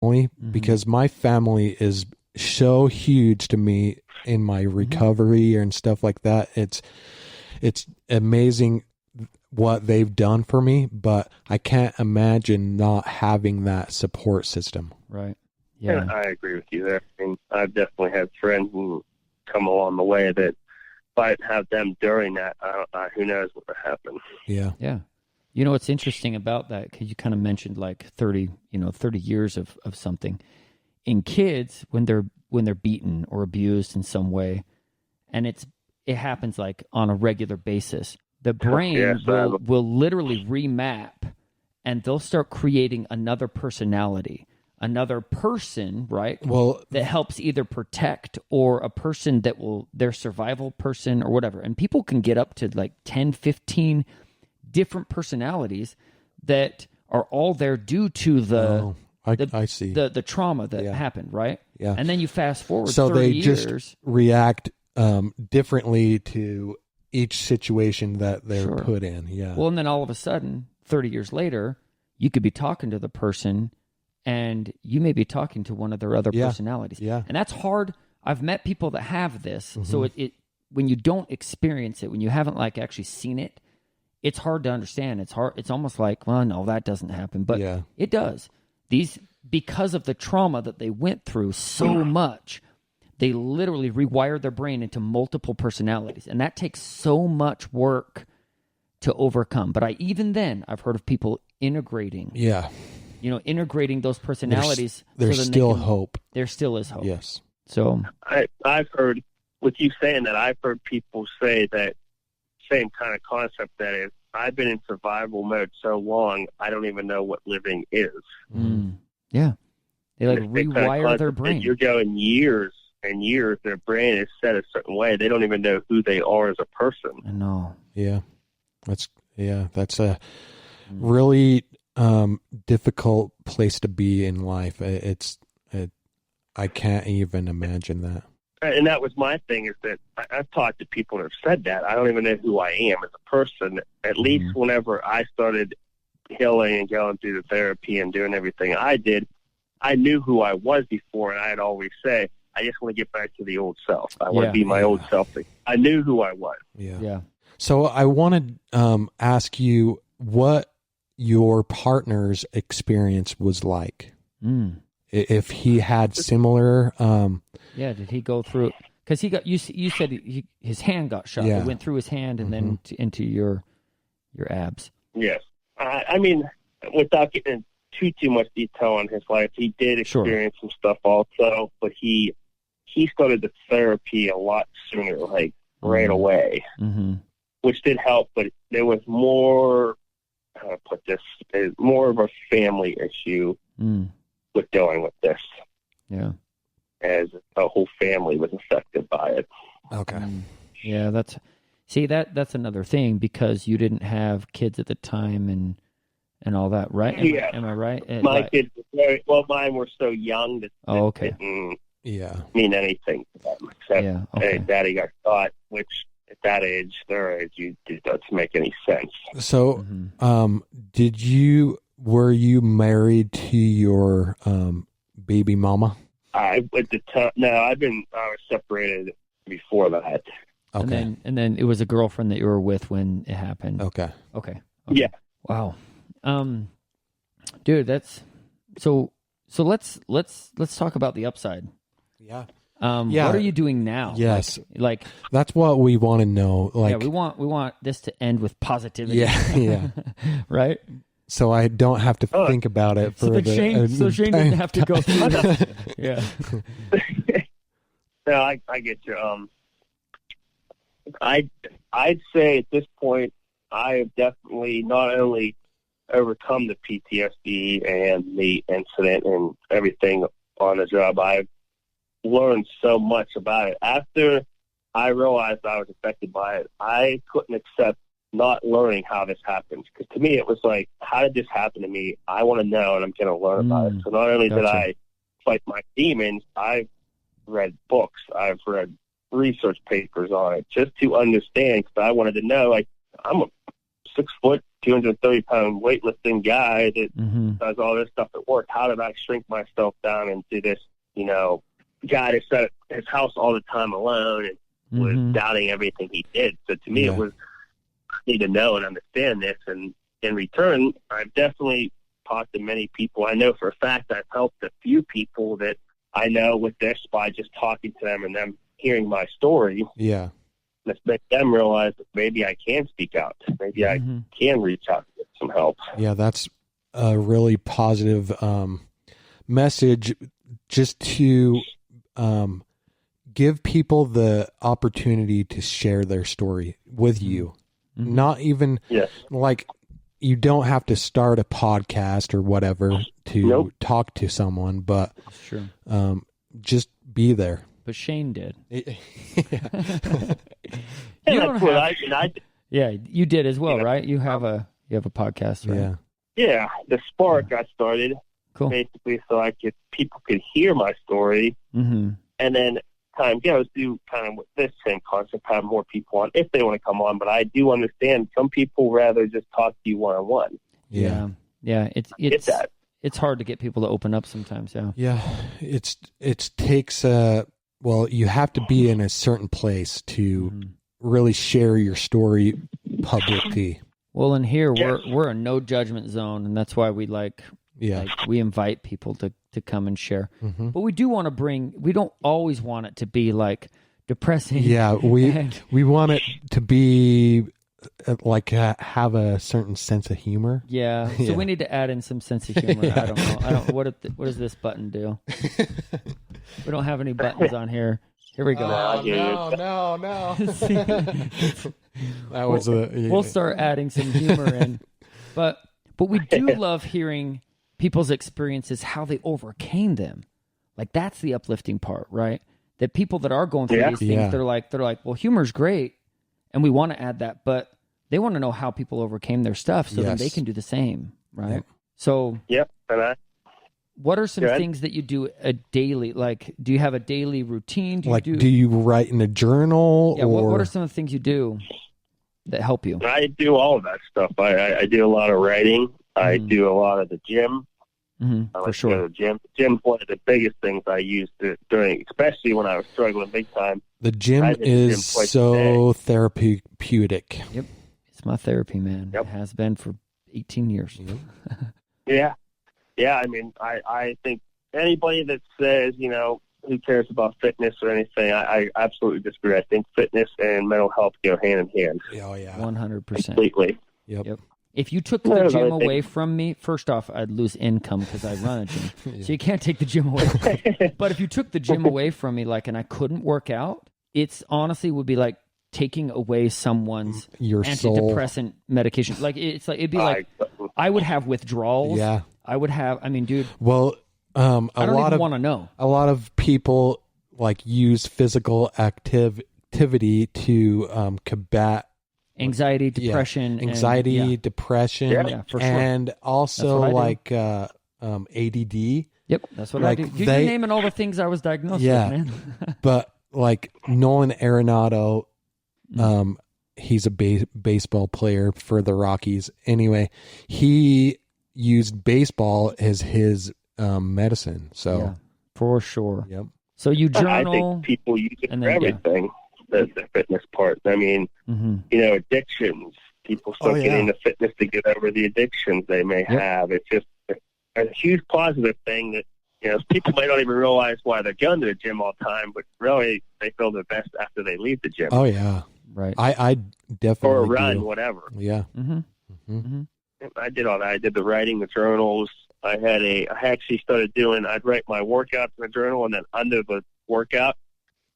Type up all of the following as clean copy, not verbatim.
only because my family is so huge to me in my recovery and stuff like that. It's amazing what they've done for me, but I can't imagine not having that support system. Right. Yeah. And I agree with you there. I mean, I've definitely had friends who come along the way that if I didn't have them during that, who knows what would happen. Yeah. Yeah. You know, what's interesting about that, because you kind of mentioned like 30 years of something. In kids, when they're beaten or abused in some way, and it happens like on a regular basis, the brain will literally remap, and they'll start creating another personality, another person, right? Well, that helps either protect, or a person that their survival person or whatever. And people can get up to like 10, 15 different personalities that are all there due to I see the trauma that happened, right? Yeah. And then you fast forward so 30 they years. just react differently to each situation that they're put in. Yeah. Well, and then all of a sudden, 30 years later, you could be talking to the person, and you may be talking to one of their other personalities. Yeah. And that's hard. I've met people that have this. So it when you don't experience it, when you haven't like actually seen it, it's hard to understand. It's hard. It's almost like, well, no, that doesn't happen, but it does. Because of the trauma that they went through so much, they literally rewired their brain into multiple personalities, and that takes so much work to overcome. But I've heard of people integrating. Yeah. Integrating those personalities. There's still hope. There still is hope. Yes. So I've heard, with you saying that, I've heard people say that same kind of concept, that is, I've been in survival mode so long, I don't even know what living is. Yeah. They rewire their brain. You're going years and years, their brain is set a certain way. They don't even know who they are as a person. I know. Yeah. That's a really difficult place to be in life. I can't even imagine that. And that was my thing, is that I've talked to people that have said that. I don't even know who I am as a person. At least whenever I started healing and going through the therapy and doing everything I did, I knew who I was before, and I'd always say, I just want to get back to the old self. I want to be my old self. I knew who I was. Yeah. So I want to ask you what your partner's experience was like. If he had similar... did he go through... Because you said his hand got shot. It went through his hand and then into your abs. Yes. I mean, without getting too much detail on his life, he did experience some stuff also, but he started the therapy a lot sooner, like right away, which did help, but there was more, how to put this, more of a family issue with dealing with this. Yeah. As a whole family was affected by it. Okay. Yeah, that's another thing, because you didn't have kids at the time and all that, right? Am I right? My kids were mine were so young that it didn't mean anything to them, except Daddy got shot, which at that age, their age, it doesn't make any sense. So, were you married to your baby mama? I was separated before that. Okay. And then it was a girlfriend that you were with when it happened. Okay. Yeah. Wow. Dude, that's so let's talk about the upside. Yeah. What are you doing now? Yes. Like that's what we want to know. Like, we want this to end with positivity. Yeah. Right? So I don't have to think about it for Shane didn't have to go through that. Yeah. No, I get you. I'd say at this point, I have definitely not only overcome the PTSD and the incident and everything on the job, I've learned so much about it. After I realized I was affected by it, I couldn't accept not learning how this happens. Because to me, it was like, how did this happen to me? I want to know, and I'm going to learn about it. So not only did I fight my demons, I've read books. I've read research papers on it just to understand, because I wanted to know, like, I'm a 6 foot, 230-pound weightlifting guy that does all this stuff at work. How did I shrink myself down into this, guy that sat at his house all the time alone and was doubting everything he did? So to me, it was, I need to know and understand this. And in return, I've definitely talked to many people. I know for a fact I've helped a few people that I know with this by just talking to them and them hearing my story. Yeah. Let's make them realize that maybe I can speak out. Maybe I can reach out and get some help. Yeah, that's a really positive message, just to give people the opportunity to share their story with you. Not even like you don't have to start a podcast or whatever to talk to someone, but just be there. But Shane did. Yeah, you did as well, right? You have a podcast, right? Yeah. The Spark got started basically so people could hear my story, and then time goes, do kind of with this same concept, have more people on if they want to come on. But I do understand some people rather just talk to you one-on-one. Yeah. It's hard to get people to open up sometimes. Yeah. It takes you have to be in a certain place to really share your story publicly. Well, in here we're a no judgment zone, and that's why we we invite people to come and share. But we do want to we don't always want it to be like depressing. Yeah, we want it to be like have a certain sense of humor. Yeah, so we need to add in some sense of humor. I don't know. What does this button do? We don't have any buttons on here. Here we go. No. That was We'll start adding some humor in. But we do love hearing people's experiences, how they overcame them. Like that's the uplifting part, right? That people that are going through these things, they're like, well, humor's great, and we want to add that, but they want to know how people overcame their stuff so then they can do the same, right? Yep. So, what are some things that you do daily? Like, do you have a daily routine? Do you write in a journal? Yeah. What are some of the things you do that help you? I do all of that stuff. I do a lot of writing. I do a lot of the gym. I like to go to the gym. The gym's one of the biggest things I used during, especially when I was struggling big time. The gym is so therapeutic. Yep. It's my therapy, man. Yep. It has been for 18 years. Yeah. I mean, I think anybody that says, who cares about fitness or anything, I absolutely disagree. I think fitness and mental health go hand in hand. Oh, yeah. 100%. Completely. Yep. If you took the gym away from me, first off, I'd lose income because I run a gym. So you can't take the gym away from me. But if you took the gym away from me, and I couldn't work out, it's honestly would be like taking away someone's antidepressant medication. It'd be like I would have withdrawals. Yeah. I would have, dude. Well, I don't even want to know. A lot of people use physical activity to combat anxiety, depression, depression, for sure. And also ADD. Yep, that's what I do. You're naming all the things I was diagnosed with, man. But Nolan Arenado, he's a baseball player for the Rockies. Anyway, he used baseball as his medicine. So for sure. Yep. So you journal. I think people use it for everything. The fitness part. Addictions. People start getting into fitness to get over the addictions they may have. It's just a huge positive thing that people may not even realize why they're going to the gym all the time, but really they feel the best after they leave the gym. Oh yeah, right. I definitely or a run, whatever. Yeah. I did all that. I did the writing, the journals. I actually started doing. I'd write my workouts in a journal, and then under the workout,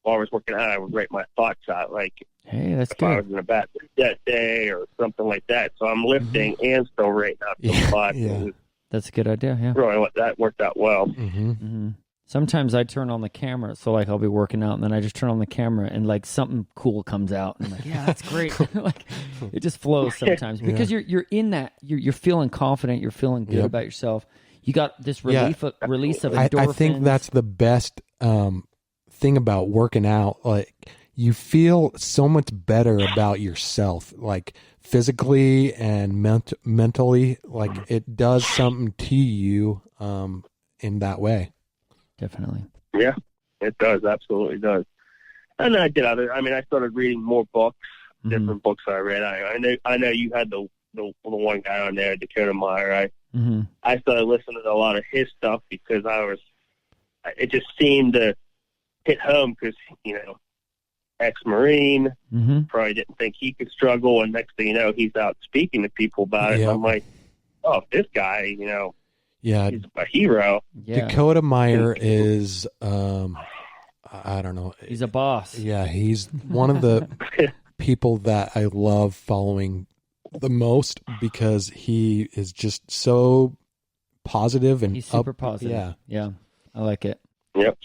while I was working out, I would write my thoughts out. Like, hey, that's if good. I was in a bad that day or something like that. So I'm lifting and still writing out the thoughts. Yeah. That's a good idea. Yeah. Really, that worked out well. Sometimes I turn on the camera, so I'll be working out, and then I just turn on the camera, and something cool comes out, and I'm like, yeah, that's great. It just flows sometimes because you're in that. You're feeling confident. You're feeling good about yourself. You got this release of endorphins. I think that's the best thing about working out. you feel so much better about yourself, like physically and mentally. Like it does something to you in that way. Definitely. Yeah, it does. Absolutely does. And then I did other. I mean, I started reading more books, different books I read. I know you had the one guy on there, Dakota Meyer. I started listening to a lot of his stuff because it just seemed to hit home because, you know, ex-Marine, probably didn't think he could struggle, and next thing you know, he's out speaking to people about it. And I'm like, oh, this guy, you know, he's a hero. Yeah. Dakota Meyer is, I don't know. He's a boss. Yeah, he's one of the people that I love following the most because he is just so positive and he's super positive. Yeah, I like it. Yep.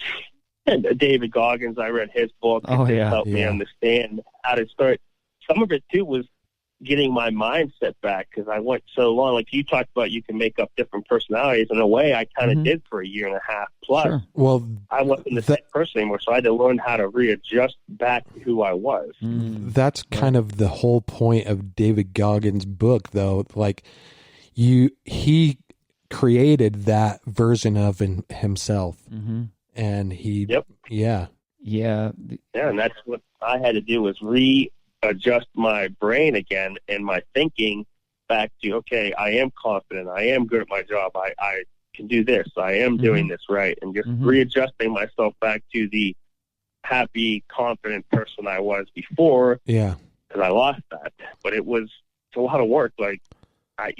And David Goggins, I read his book. Helped me understand how to start. Some of it too was getting my mindset back because I went so long. Like you talked about, you can make up different personalities. In a way, I kind of did for a year and a half plus. Sure. Well, I wasn't the same person anymore, so I had to learn how to readjust back to who I was. That's kind of the whole point of David Goggins' book, though. Like he created that version of himself, and he, and that's what I had to do was readjust my brain again and my thinking back to, okay, I am confident, I am good at my job, I can do this, I am doing this right, and just readjusting myself back to the happy, confident person I was before. Yeah, because I lost that, but it's a lot of work. Like I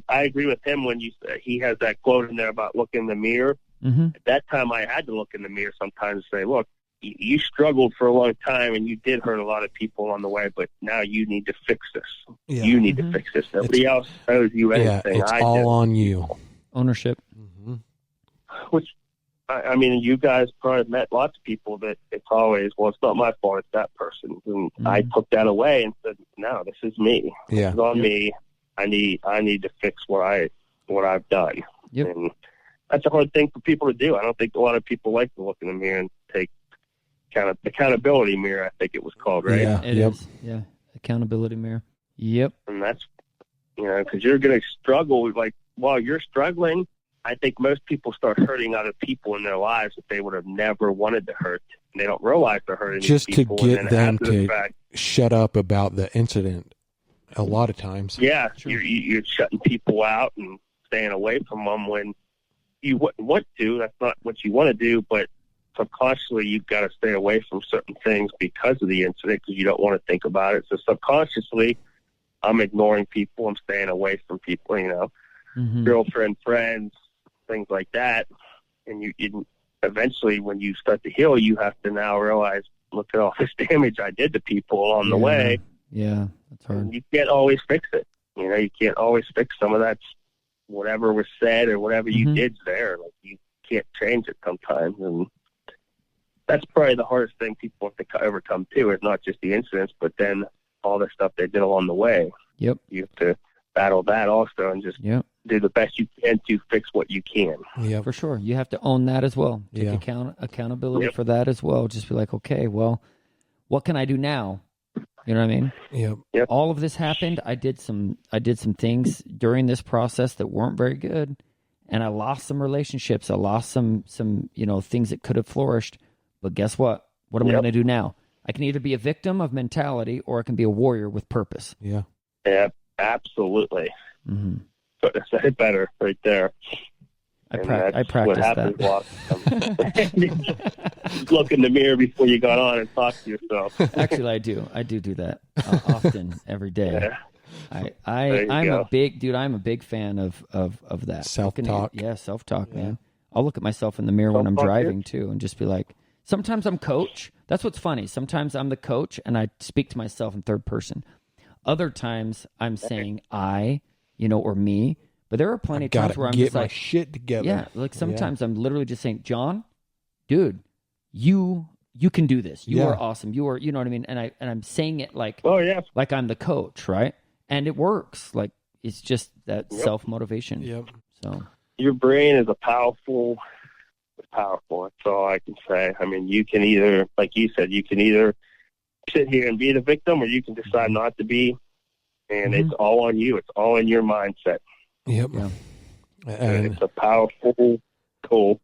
agree with him when he has that quote in there about look in the mirror. At that time, I had to look in the mirror sometimes and say, look, you struggled for a long time and you did hurt a lot of people on the way, but now you need to fix this. Yeah. You need to fix this. Nobody else owes you anything. Yeah, it's all on you. Ownership. Which, I mean, you guys probably met lots of people that it's always, well, it's not my fault, it's that person. And I took that away and said, no, this is me. Yeah. This is on me. I need to fix what I've done. Yep. And that's a hard thing for people to do. I don't think a lot of people like to look in the mirror and take accountability mirror, I think it was called, right? Yeah, it is. Yeah, accountability mirror. Yep. And that's, because you're going to struggle. Like, while you're struggling, I think most people start hurting other people in their lives that they would have never wanted to hurt. And they don't realize they're hurting just people. To get them to shut up about the incident a lot of times. Yeah, you're shutting people out and staying away from them when you wouldn't want to. That's not what you want to do, but subconsciously you've got to stay away from certain things because of the incident because you don't want to think about it. So subconsciously, I'm ignoring people. I'm staying away from people, girlfriend, friends, things like that. And you eventually, when you start to heal, you have to now realize, look at all this damage I did to people along the way. Yeah, that's hard. And you can't always fix it. You can't always fix some of that. Whatever was said or whatever you did's there. Like, you can't change it sometimes. And that's probably the hardest thing people have to overcome too. Is not just the incidents, but then all the stuff they did along the way. Yep. You have to battle that also and just do the best you can to fix what you can. Yeah, for sure. You have to own that as well. Take accountability for that as well. Just be like, okay, well, what can I do now? You know what I mean? Yep. All of this happened. I did some things during this process that weren't very good, and I lost some relationships. I lost some things that could have flourished. But guess what? What am I going to do now? I can either be a victim of mentality or I can be a warrior with purpose. Yeah. Yeah, absolutely. But I said it better right there. I practiced that. Look in the mirror before you got on and talk to yourself. Actually, I do that often, every day. Yeah. I'm a big fan of that. Self-talk. Self-talk, man. I'll look at myself in the mirror when I'm driving too and just be like, sometimes I'm coach. That's what's funny. Sometimes I'm the coach and I speak to myself in third person. Other times I'm saying I, or me. But there are plenty of times where I'm just like, get my shit together. Yeah, like sometimes I'm literally just saying, John, dude, you can do this. You are awesome. You are, you know what I mean? And I'm saying it like, like I'm the coach, right? And it works. Like, it's just that self-motivation. Yep. So your brain is powerful. That's all I can say. I mean, you can either, like you said, you can either sit here and be the victim, or you can decide not to be, and it's all on you. It's all in your mindset. Yep. Yeah. And it's a powerful tool.